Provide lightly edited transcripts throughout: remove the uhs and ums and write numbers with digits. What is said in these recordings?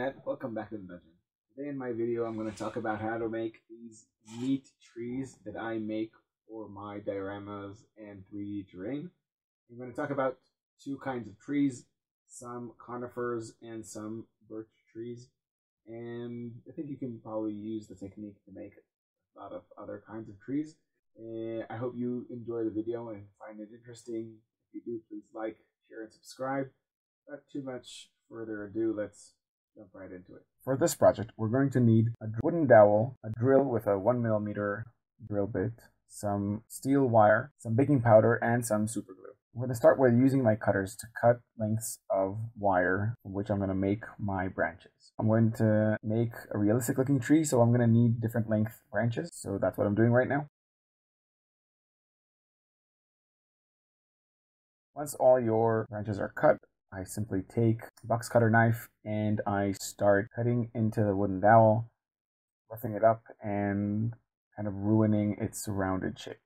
Internet, welcome back to the dungeon. Today in my video I'm going to talk about how to make these neat trees that I make for my dioramas and 3D terrain. I'm going to talk about two kinds of trees, some conifers and some birch trees, and I think you can probably use the technique to make a lot of other kinds of trees. I hope you enjoy the video and find it interesting. If you do, please like, share, and subscribe. Not too much further ado, let's jump right into it. For this project, we're going to need a wooden dowel, a drill with a 1mm drill bit, some steel wire, some baking powder, and some super glue. I'm going to start with using my cutters to cut lengths of wire from which I'm going to make my branches. I'm going to make a realistic looking tree, so I'm going to need different length branches. So that's what I'm doing right now. Once all your branches are cut, I simply take a box cutter knife and I start cutting into the wooden dowel, roughing it up and kind of ruining its rounded shape.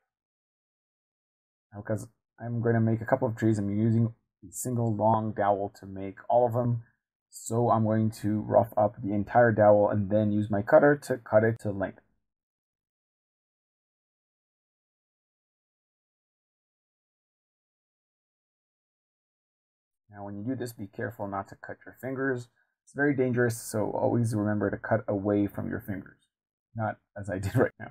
Now, because I'm going to make a couple of trees, I'm using a single long dowel to make all of them. So I'm going to rough up the entire dowel and then use my cutter to cut it to length. Now when you do this, be careful not to cut your fingers. It's very dangerous, so always remember to cut away from your fingers, not as I did right now.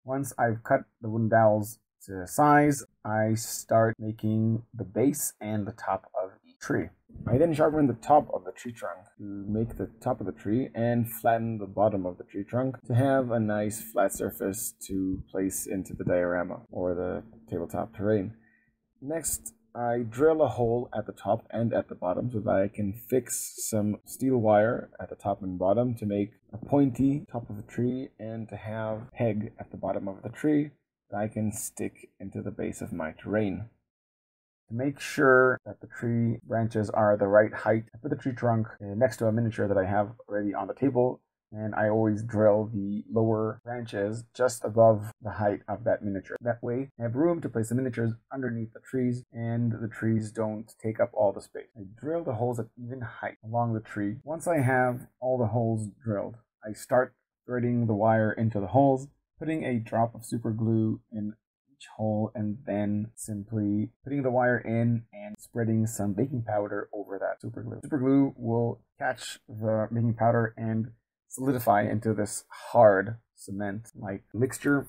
Once I've cut the wooden dowels to size, I start making the base and the top of each tree. I then sharpen the top of the tree trunk to make the top of the tree and flatten the bottom of the tree trunk to have a nice flat surface to place into the diorama or the tabletop terrain. Next, I drill a hole at the top and at the bottom so that I can fix some steel wire at the top and bottom to make a pointy top of the tree and to have a peg at the bottom of the tree that I can stick into the base of my terrain. To make sure that the tree branches are the right height, I put the tree trunk next to a miniature that I have already on the table, and I always drill the lower branches just above the height of that miniature. That way, I have room to place the miniatures underneath the trees, and the trees don't take up all the space. I drill the holes at even height along the tree. Once I have all the holes drilled, I start threading the wire into the holes, putting a drop of super glue in each hole, and then simply putting the wire in and spreading some baking powder over that super glue. Super glue will catch the baking powder and solidify into this hard cement-like mixture,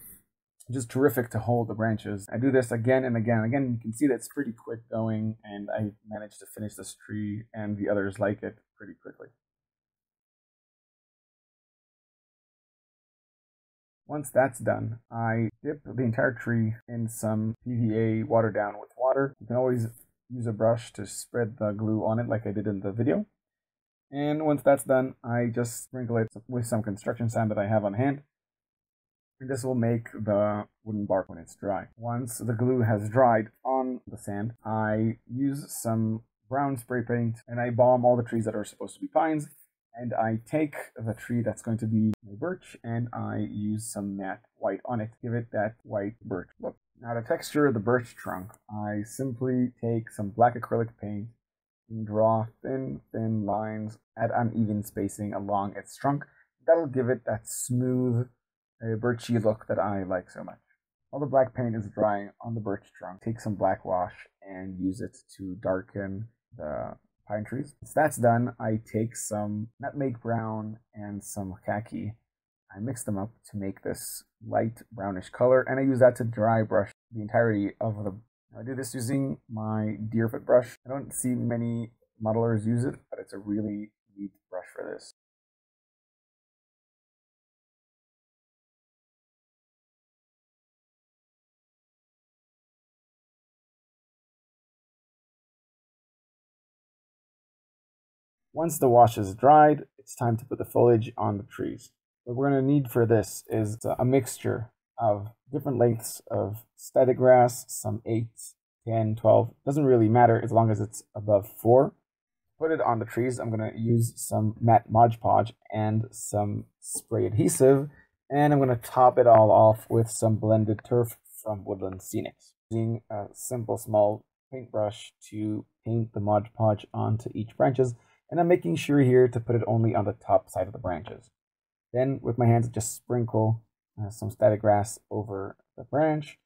which is terrific to hold the branches. I do this again and again and again. You can see that it's pretty quick going, and I managed to finish this tree and the others like it pretty quickly. Once that's done, I dip the entire tree in some PVA watered down with water. You can always use a brush to spread the glue on it like I did in the video. And once that's done, I just sprinkle it with some construction sand that I have on hand. And this will make the wooden bark when it's dry. Once the glue has dried on the sand, I use some brown spray paint and I balm all the trees that are supposed to be pines. And I take the tree that's going to be my birch and I use some matte white on it to give it that white birch look. Now to texture the birch trunk, I simply take some black acrylic paint and draw thin lines at uneven spacing along its trunk. That'll give it that smooth, birchy look that I like so much. While the black paint is drying on the birch trunk, take some black wash and use it to darken the pine trees. Once that's done, I take some nutmeg brown and some khaki. I mix them up to make this light brownish color, and I use that to dry brush the entirety of the. I do this using my deerfoot brush. I don't see many modelers use it, but it's a really neat brush for this. Once the wash is dried, it's time to put the foliage on the trees. What we're going to need for this is a mixture of different lengths of static grass, some 8, 10, 12, doesn't really matter as long as it's above 4. Put it on the trees. I'm going to use some matte Mod Podge and some spray adhesive, and I'm going to top it all off with some blended turf from Woodland Scenics. Using a simple small paintbrush to paint the Mod Podge onto each branches, And I'm making sure here to put it only on the top side of the branches. Then with my hands, just sprinkle some static grass over the branch.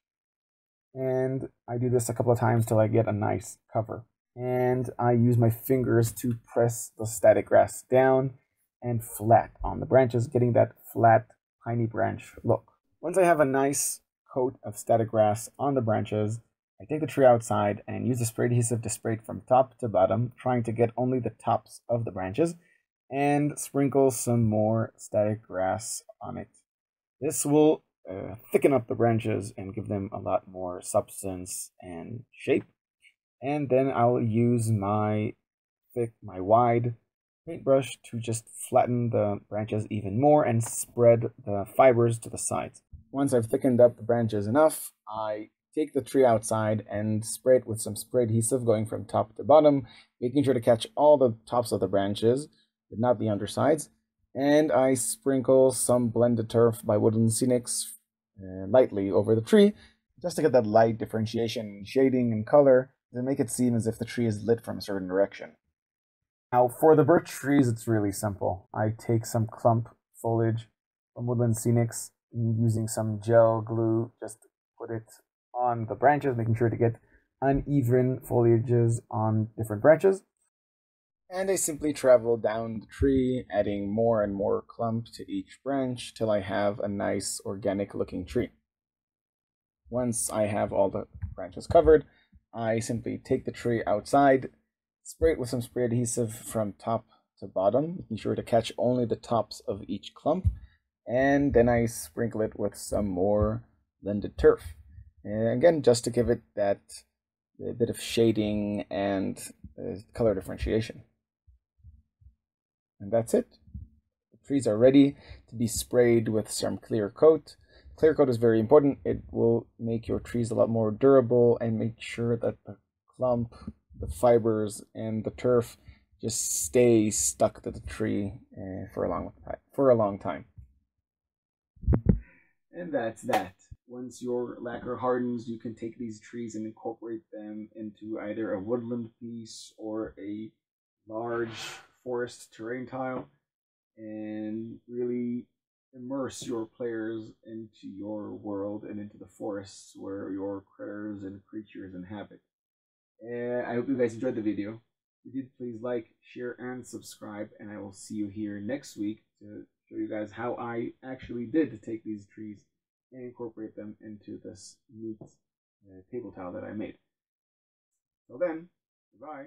And I do this a couple of times till I get a nice cover. And I use my fingers to press the static grass down and flat on the branches, getting that flat, tiny branch look. Once I have a nice coat of static grass on the branches, I take the tree outside and use the spray adhesive to spray it from top to bottom, trying to get only the tops of the branches, and sprinkle some more static grass on it. This will thicken up the branches and give them a lot more substance and shape. And then I'll use my wide paintbrush to just flatten the branches even more and spread the fibers to the sides. Once I've thickened up the branches enough, I take the tree outside and spray it with some spray adhesive going from top to bottom, making sure to catch all the tops of the branches, but not the undersides. And I sprinkle some blended turf by Woodland Scenics lightly over the tree, just to get that light differentiation, shading, and color to make it seem as if the tree is lit from a certain direction. Now, for the birch trees, it's really simple. I take some clump foliage from Woodland Scenics, using some gel glue, just put it on the branches, making sure to get uneven foliages on different branches. And I simply travel down the tree, adding more and more clump to each branch till I have a nice organic looking tree. Once I have all the branches covered, I simply take the tree outside, spray it with some spray adhesive from top to bottom, making sure to catch only the tops of each clump, and then I sprinkle it with some more blended turf. And again, just to give it that bit of shading and color differentiation. And that's it. The trees are ready to be sprayed with some clear coat. Clear coat is very important. It will make your trees a lot more durable and make sure that the clump, the fibers, and the turf just stay stuck to the tree for a long time. And that's that. Once your lacquer hardens, you can take these trees and incorporate them into either a woodland piece or a large forest terrain tile, and really immerse your players into your world and into the forests where your critters and creatures inhabit. And I hope you guys enjoyed the video. If you did, please like, share, and subscribe, and I will see you here next week to show you guys how I actually did take these trees and incorporate them into this neat table tile that I made. Till then, goodbye.